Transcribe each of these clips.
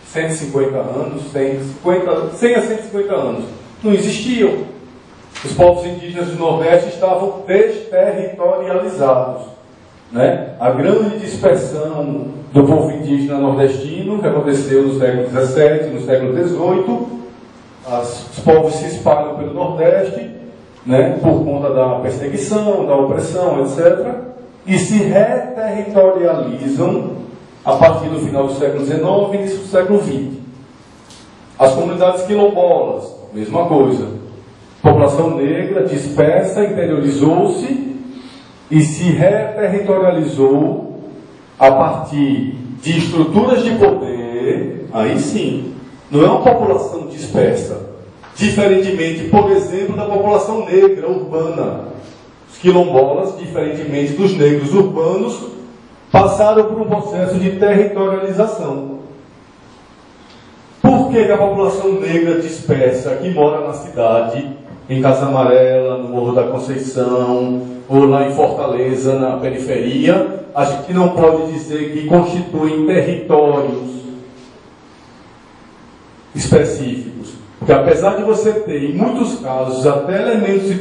150 anos, 100 a 150 anos, não existiam. Os povos indígenas do Nordeste estavam desterritorializados, né? A grande dispersão do povo indígena nordestino, que aconteceu no século XVII, no século XVIII, os povos se espalham pelo Nordeste, né, por conta da perseguição, da opressão, etc., e se reterritorializam a partir do final do século XIX e início do século XX. As comunidades quilombolas, mesma coisa. População negra dispersa, interiorizou-se e se reterritorializou a partir de estruturas de poder. Aí sim, não é uma população dispersa. Diferentemente, por exemplo, da população negra urbana. Os quilombolas, diferentemente dos negros urbanos, passaram por um processo de territorialização. Por que a população negra dispersa, que mora na cidade, em Casa Amarela, no Morro da Conceição, ou lá em Fortaleza, na periferia, a gente não pode dizer que constituem territórios específicos? Porque apesar de você ter, em muitos casos, até elementos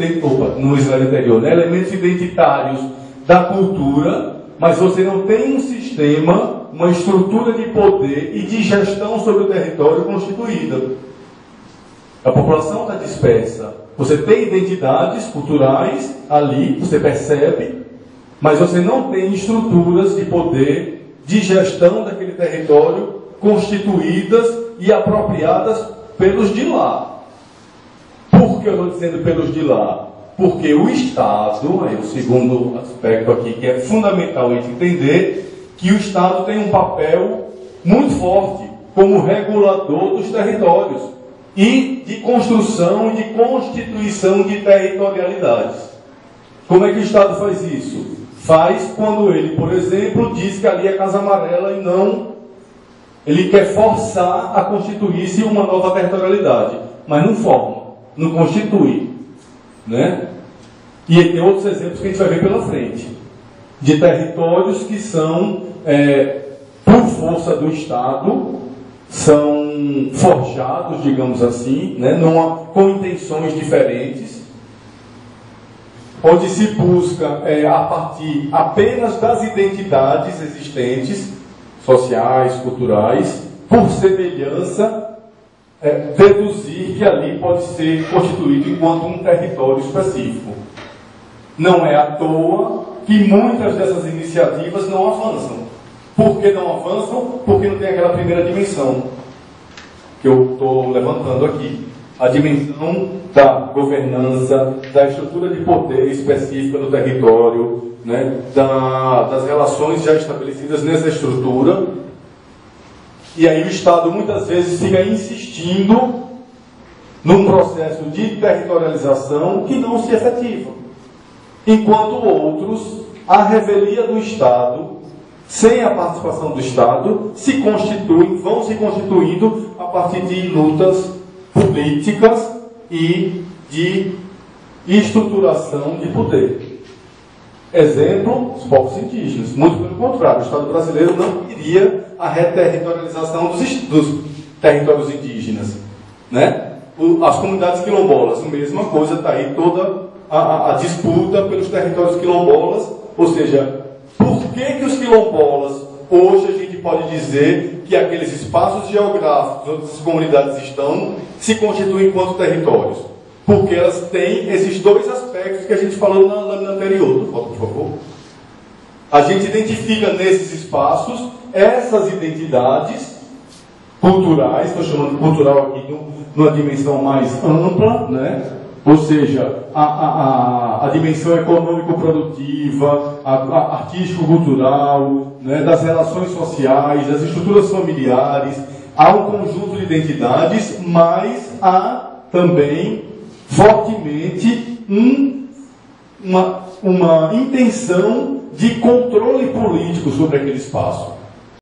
no Israel interior, né, elementos identitários da cultura, mas você não tem um sistema, uma estrutura de poder e de gestão sobre o território constituída. A população está dispersa. Você tem identidades culturais ali, você percebe, mas você não tem estruturas de poder, de gestão daquele território constituídas e apropriadas pelos de lá. Por que eu estou dizendo pelos de lá? Porque o Estado, aí o segundo aspecto aqui que é fundamental a gente entender, que o Estado tem um papel muito forte como regulador dos territórios e de construção e de constituição de territorialidades. Como é que o Estado faz isso? Faz quando ele, por exemplo, diz que ali é Casa Amarela e não... Ele quer forçar a constituir-se uma nova territorialidade, mas não forma, não constitui, né? E tem outros exemplos que a gente vai ver pela frente, de territórios que são, por força do Estado, são forjados, digamos assim, né? Com intenções diferentes, onde se busca, a partir apenas das identidades existentes, sociais, culturais, por semelhança, deduzir que ali pode ser constituído enquanto um território específico. Não é à toa que muitas dessas iniciativas não avançam. Por que não avançam? Porque não tem aquela primeira dimensão que eu estou levantando aqui. A dimensão da governança, da estrutura de poder específica do território, né, das relações já estabelecidas nessa estrutura. E aí o Estado muitas vezes fica insistindo num processo de territorialização que não se efetiva. Enquanto outros, a revelia do Estado, sem a participação do Estado, vão se constituindo a partir de lutas políticas e de estruturação de poder. Exemplo, os povos indígenas. Muito pelo contrário, o Estado brasileiro não queria a reterritorialização dos territórios indígenos, né? As comunidades quilombolas, a mesma coisa, está aí toda a disputa pelos territórios quilombolas, ou seja, por que os quilombolas, hoje a gente pode dizer que aqueles espaços geográficos onde as comunidades estão se constituem enquanto territórios? Porque elas têm esses dois aspectos que a gente falou na lâmina anterior. Por favor. A gente identifica nesses espaços essas identidades culturais, estou chamando de cultural aqui numa dimensão mais ampla, né? Ou seja, a dimensão econômico-produtiva, artístico-cultural, né? Das relações sociais, das estruturas familiares. Há um conjunto de identidades, mas há também fortemente uma intenção de controle político sobre aquele espaço.